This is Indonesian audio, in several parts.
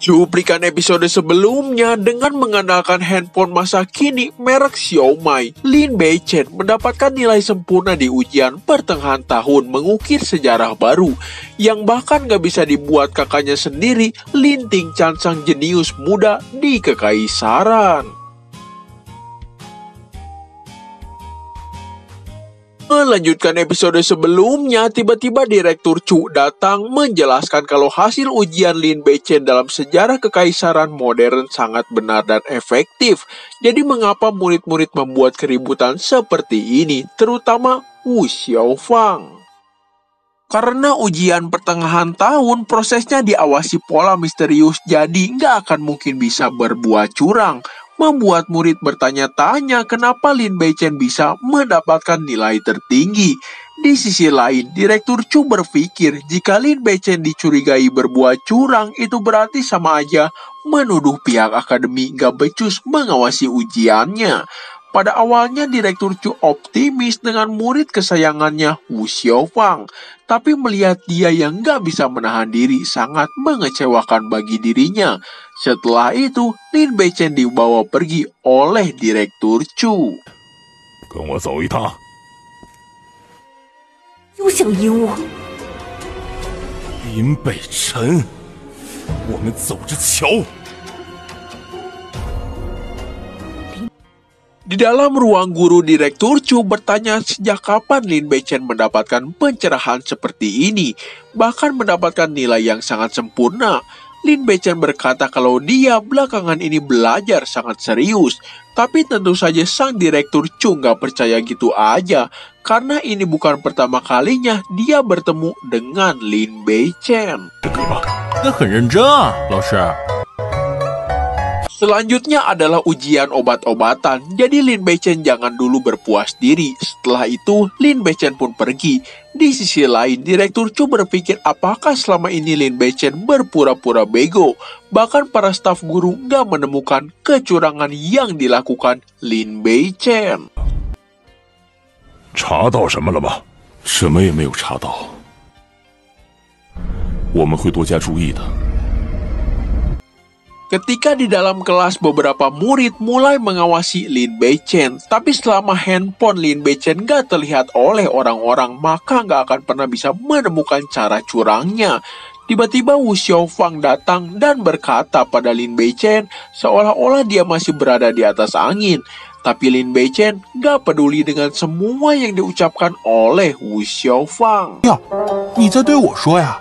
Cuplikan episode sebelumnya dengan mengandalkan handphone masa kini merek Xiaomi, Lin Beichen mendapatkan nilai sempurna di ujian pertengahan tahun mengukir sejarah baru, yang bahkan gak bisa dibuat kakaknya sendiri, Lin Tingchan sang jenius muda di kekaisaran. Melanjutkan episode sebelumnya, tiba-tiba Direktur Chu datang menjelaskan kalau hasil ujian Lin Beichen dalam sejarah kekaisaran modern sangat benar dan efektif. Jadi mengapa murid-murid membuat keributan seperti ini, terutama Wu Xiaofang? Karena ujian pertengahan tahun, prosesnya diawasi pola misterius, jadi nggak akan mungkin bisa berbuat curang. Membuat murid bertanya-tanya kenapa Lin Beichen bisa mendapatkan nilai tertinggi. Di sisi lain, Direktur Chu berpikir jika Lin Beichen dicurigai berbuat curang, itu berarti sama aja menuduh pihak akademi gak becus mengawasi ujiannya. Pada awalnya Direktur Chu optimis dengan murid kesayangannya Wu Xiaofang, tapi melihat dia yang gak bisa menahan diri sangat mengecewakan bagi dirinya. Setelah itu, Lin Beichen dibawa pergi oleh Direktur Chu. 跟我走一趟。休想赢我！林北辰，我们走着瞧。 Di dalam ruang guru, Direktur Chu bertanya sejak kapan Lin Beichen mendapatkan pencerahan seperti ini, bahkan mendapatkan nilai yang sangat sempurna. Lin Beichen berkata kalau dia belakangan ini belajar sangat serius, tapi tentu saja sang Direktur Chu nggak percaya gitu aja, karena ini bukan pertama kalinya dia bertemu dengan Lin Beichen. 那很认真啊，老师。 Selanjutnya adalah ujian obat-obatan, jadi Lin Beichen jangan dulu berpuas diri. Setelah itu, Lin Beichen pun pergi. Di sisi lain, Direktur Chu berpikir apakah selama ini Lin Beichen berpura-pura bego. Bahkan para staf guru gak menemukan kecurangan yang dilakukan Lin Beichen. 查到什么了吗？什么也没有查到。我们会多加注意的。 Ketika di dalam kelas, beberapa murid mulai mengawasi Lin Beichen, tapi selama handphone Lin Beichen gak terlihat oleh orang-orang, maka gak akan pernah bisa menemukan cara curangnya. Tiba-tiba Wu Xiaofang datang dan berkata pada Lin Beichen seolah-olah dia masih berada di atas angin. Tapi Lin Beichen gak peduli dengan semua yang diucapkan oleh Wu Xiaofang. 呀，你在对我说呀？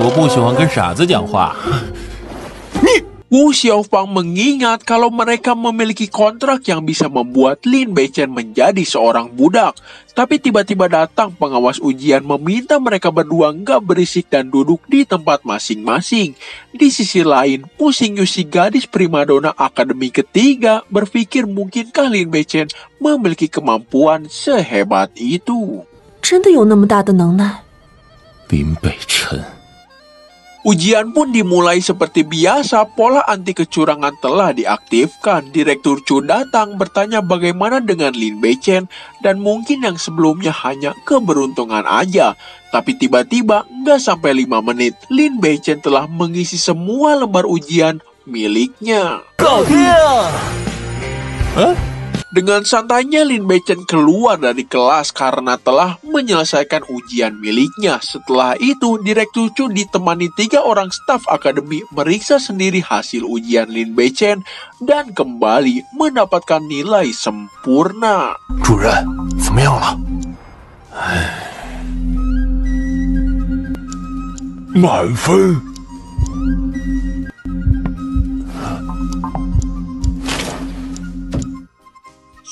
我不喜欢跟傻子讲话。 Wu Xiaofang mengingat kalau mereka memiliki kontrak yang bisa membuat Lin Beichen menjadi seorang budak. Tapi tiba-tiba datang pengawas ujian meminta mereka berdua nggak berisik dan duduk di tempat masing-masing. Di sisi lain, Pusing Yu si gadis primadona akademi ketiga berpikir mungkinkah Lin Beichen memiliki kemampuan sehebat itu. 真的有那么大的能耐？ 林北辰。 Ujian pun dimulai seperti biasa, pola anti kecurangan telah diaktifkan. Direktur Chu datang bertanya bagaimana dengan Lin Beichen, dan mungkin yang sebelumnya hanya keberuntungan aja. Tapi tiba-tiba, nggak sampai 5 menit, Lin Beichen telah mengisi semua lembar ujian miliknya. Dengan santainya Lin Beichen keluar dari kelas karena telah menyelesaikan ujian miliknya. Setelah itu, Direktur Chu ditemani 3 orang staf akademi meriksa sendiri hasil ujian Lin Beichen dan kembali mendapatkan nilai sempurna. 主任，怎么样了？满分。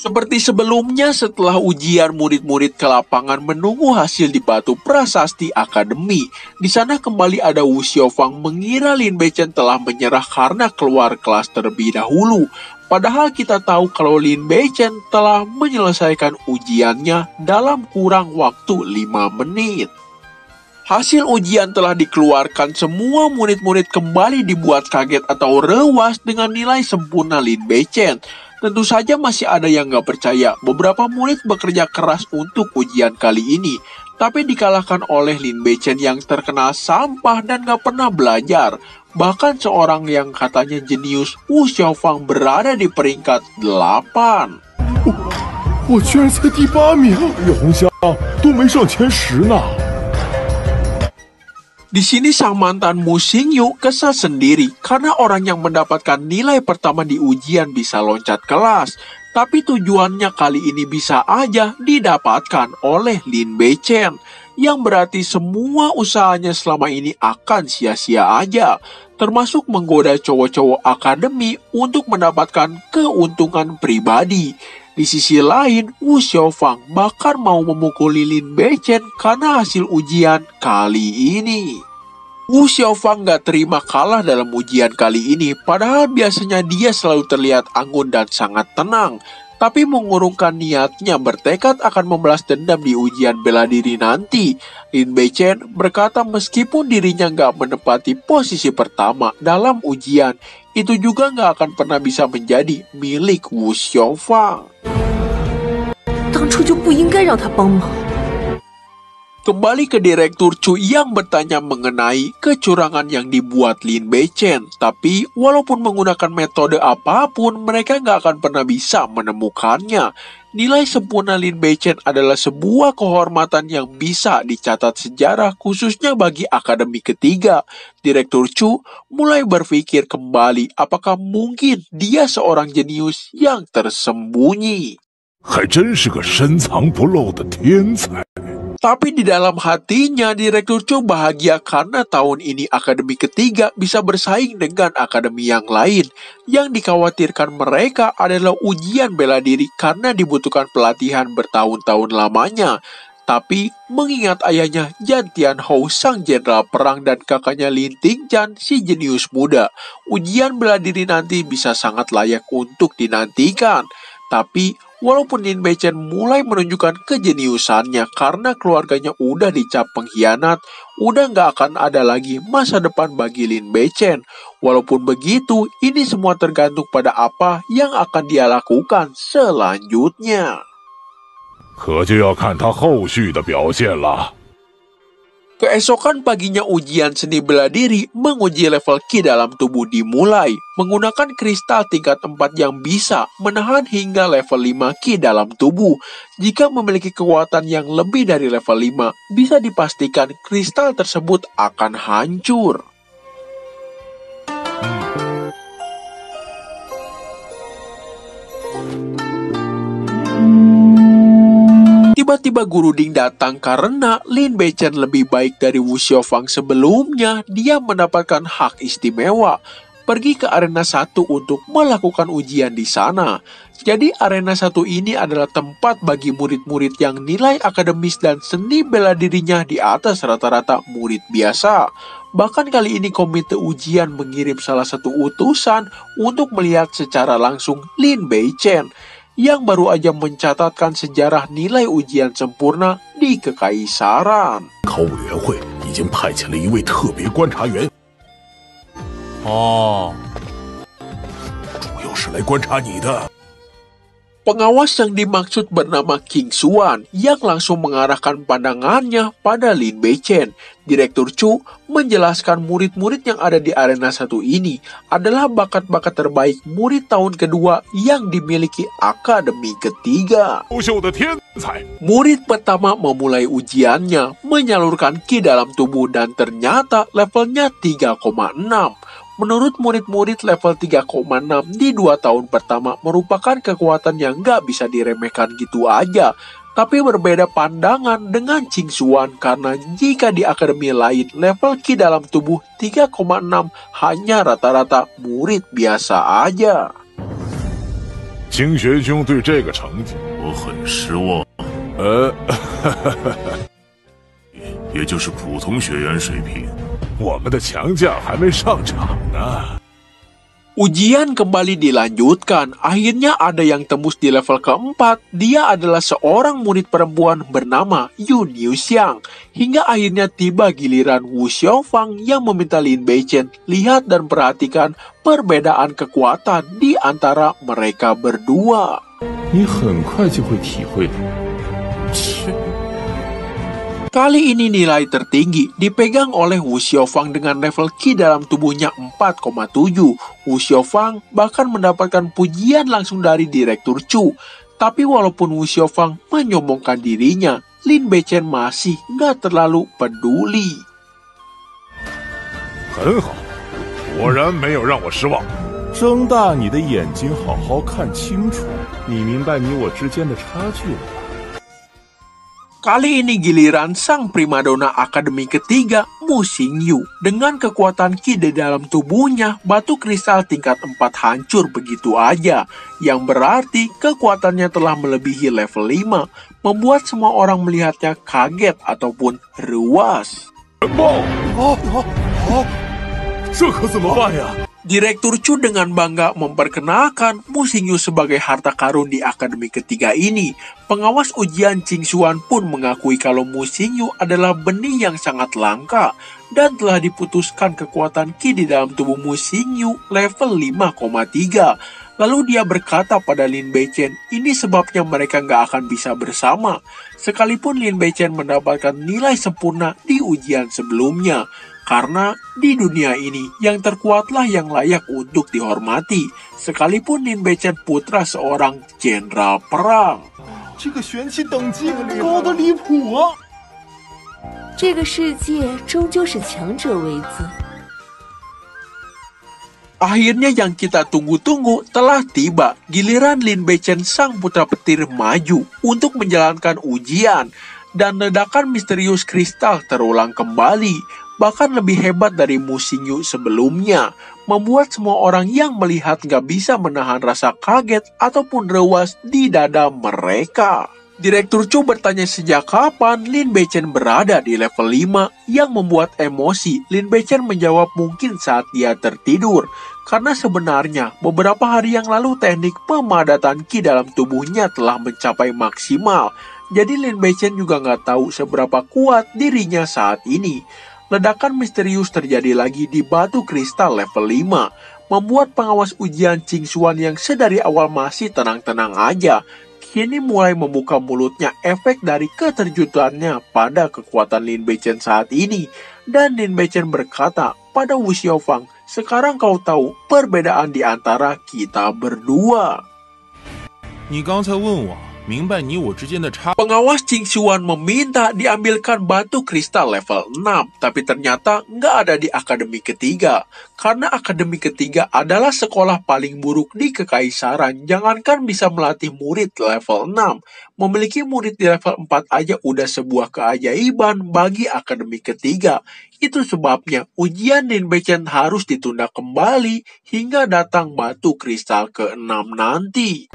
Seperti sebelumnya, setelah ujian, murid-murid ke lapangan menunggu hasil di batu prasasti akademi. Di sana kembali ada Wu Xiaofang mengira Lin Beichen telah menyerah karena keluar kelas terlebih dahulu. Padahal kita tahu kalau Lin Beichen telah menyelesaikan ujiannya dalam kurang waktu 5 menit. Hasil ujian telah dikeluarkan, semua murid-murid kembali dibuat kaget atau rewas dengan nilai sempurna Lin Beichen. Tentu saja masih ada yang gak percaya. Beberapa murid bekerja keras untuk ujian kali ini. tapi dikalahkan oleh Lin Beichen yang terkenal sampah dan gak pernah belajar. Bahkan seorang yang katanya jenius, Wu Xiaofang berada di peringkat 8. 我居然才第8名，叶红香都没上前10呢。 Di sini sang mantan Mu Xingyu kesal sendiri karena orang yang mendapatkan nilai pertama di ujian bisa loncat kelas. Tapi tujuannya kali ini bisa aja didapatkan oleh Lin Beichen. Yang berarti semua usahanya selama ini akan sia-sia aja. Termasuk menggoda cowok-cowok akademi untuk mendapatkan keuntungan pribadi. Di sisi lain, Wu Xiaofang bahkan mau memukuli Lin Beichen karena hasil ujian kali ini. Wu Xiaofang gak terima kalah dalam ujian kali ini, padahal biasanya dia selalu terlihat anggun dan sangat tenang. Tapi mengurungkan niatnya bertekad akan membalas dendam di ujian bela diri nanti. Lin Beichen berkata meskipun dirinya gak menempati posisi pertama dalam ujian, itu juga gak akan pernah bisa menjadi milik Wu Xiaofang. 当初就不应该让他帮忙。 Kembali ke Direktur Chu yang bertanya mengenai kecurangan yang dibuat Lin Beichen. Tapi walaupun menggunakan metode apapun, mereka nggak akan pernah bisa menemukannya. Nilai sempurna Lin Beichen adalah sebuah kehormatan yang bisa dicatat sejarah khususnya bagi akademi ketiga. Direktur Chu mulai berpikir kembali apakah mungkin dia seorang jenius yang tersembunyi. 还真是个深藏不露的天才。 Tapi di dalam hatinya, Direktur Chu bahagia karena tahun ini akademi ketiga bisa bersaing dengan akademi yang lain. Yang dikhawatirkan mereka adalah ujian bela diri karena dibutuhkan pelatihan bertahun-tahun lamanya. Tapi mengingat ayahnya Jan Tianhou sang jenderal perang dan kakaknya Lin Tingjan si jenius muda, ujian bela diri nanti bisa sangat layak untuk dinantikan. Tapi walaupun Lin Beichen mulai menunjukkan kejeniusannya karena keluarganya udah dicap pengkhianat, udah nggak akan ada lagi masa depan bagi Lin Beichen. Walaupun begitu, ini semua tergantung pada apa yang akan dia lakukan selanjutnya. 可就要看他后续的表现了。 Keesokan paginya ujian seni bela diri menguji level Qi dalam tubuh dimulai. Menggunakan kristal tingkat 4 yang bisa menahan hingga level 5 Qi dalam tubuh. Jika memiliki kekuatan yang lebih dari level 5, bisa dipastikan kristal tersebut akan hancur. Tiba-tiba Guru Ding datang karena Lin Beichen lebih baik dari Wu Xiaofang sebelumnya. Dia mendapatkan hak istimewa pergi ke arena 1 untuk melakukan ujian di sana. Jadi arena 1 ini adalah tempat bagi murid-murid yang nilai akademis dan seni bela dirinya di atas rata-rata murid biasa. Bahkan kali ini komite ujian mengirim salah satu utusan untuk melihat secara langsung Lin Beichen yang baru aja mencatatkan sejarah nilai ujian sempurna di Kekaisaran. 考委员会已经派遣了一位特别观察员， 哦， 主要是来观察你的。 Pengawas yang dimaksud bernama King Xuan yang langsung mengarahkan pandangannya pada Lin Beichen. Direktur Chu menjelaskan murid-murid yang ada di arena 1 ini adalah bakat-bakat terbaik murid tahun kedua yang dimiliki akademi ketiga. 优秀的天才， Murid pertama memulai ujiannya menyalurkan Qi dalam tubuh dan ternyata levelnya 3,6. Menurut murid-murid level 3,6 di 2 tahun pertama merupakan kekuatan yang gak bisa diremehkan gitu aja. Tapi berbeda pandangan dengan Qing Xuan karena jika di akademi lain level Qi dalam tubuh 3,6 hanya rata-rata murid biasa aja. 金学兄对这个成绩， 我很失望，也就是普通学员水平。 我们的强将还没上场呢。 Ujian kembali dilanjutkan. Akhirnya ada yang tembus di level keempat. Dia adalah seorang murid perempuan bernama Yun Yuxiang. Hingga akhirnya tiba giliran Wu Xiaofang yang meminta Lin Beichen lihat dan perhatikan perbedaan kekuatan di antara mereka berdua. 你很快就会体会的。切， Kali ini nilai tertinggi dipegang oleh Wu Xiaofang dengan level Qi dalam tubuhnya 4,7. Wu Xiaofang bahkan mendapatkan pujian langsung dari Direktur Chu. Tapi walaupun Wu Xiaofang menyombongkan dirinya, Lin Beichen masih nggak terlalu peduli. 很好，果然没有让我失望。睁大你的眼睛，好好看清楚，你明白你我之间的差距了吧？ Kali ini giliran sang primadona akademi ketiga, Mu Xingyu. Dengan kekuatan Qi di dalam tubuhnya, batu kristal tingkat 4 hancur begitu aja. Yang berarti kekuatannya telah melebihi level 5, membuat semua orang melihatnya kaget ataupun ruas. 这可怎么办呀？ Direktur Chu dengan bangga memperkenalkan Mu Xingyu sebagai harta karun di akademi ketiga ini. Pengawas ujian Qing Xuan pun mengakui kalau Mu Xingyu adalah benih yang sangat langka dan telah diputuskan kekuatan Qi di dalam tubuh Mu Xingyu level 5,3. Lalu dia berkata pada Lin Beichen, ini sebabnya mereka nggak akan bisa bersama. Sekalipun Lin Beichen mendapatkan nilai sempurna di ujian sebelumnya. Karena di dunia ini yang terkuatlah yang layak untuk dihormati. Sekalipun Lin Beichen putra seorang jenderal perang. 这个玄气等级高得离谱啊！这个世界终究是强者为尊。 Akhirnya yang kita tunggu-tunggu telah tiba. Giliran Lin Beichen sang putra petir maju untuk menjalankan ujian. Dan ledakan misterius kristal terulang kembali. Bahkan lebih hebat dari Mu Xingyu sebelumnya. Membuat semua orang yang melihat gak bisa menahan rasa kaget ataupun rewas di dada mereka. Direktur Chu bertanya sejak kapan Lin Beichen berada di level 5 yang membuat emosi. Lin Beichen menjawab mungkin saat dia tertidur. Karena sebenarnya beberapa hari yang lalu teknik pemadatan Qi dalam tubuhnya telah mencapai maksimal. Jadi Lin Beichen juga nggak tahu seberapa kuat dirinya saat ini. Ledakan misterius terjadi lagi di batu kristal level 5. Membuat pengawas ujian Qing Xuan yang sedari awal masih tenang-tenang aja. Kini mulai membuka mulutnya efek dari keterjutannya pada kekuatan Lin Beichen saat ini. Dan Lin Beichen berkata pada Wu Xiaofang, sekarang kau tahu perbedaan di antara kita berdua. 你刚才问我，明白你我之间的差。 Pengawas Qing Xuan meminta diambilkan batu kristal level 6, tapi ternyata nggak ada di akademi ketiga. Karena akademi ketiga adalah sekolah paling buruk di kekaisaran, jangankan bisa melatih murid level 6. Memiliki murid di level 4 aja udah sebuah keajaiban bagi akademi ketiga. Itu sebabnya ujian Lin Beichen harus ditunda kembali hingga datang batu kristal ke-6 nanti.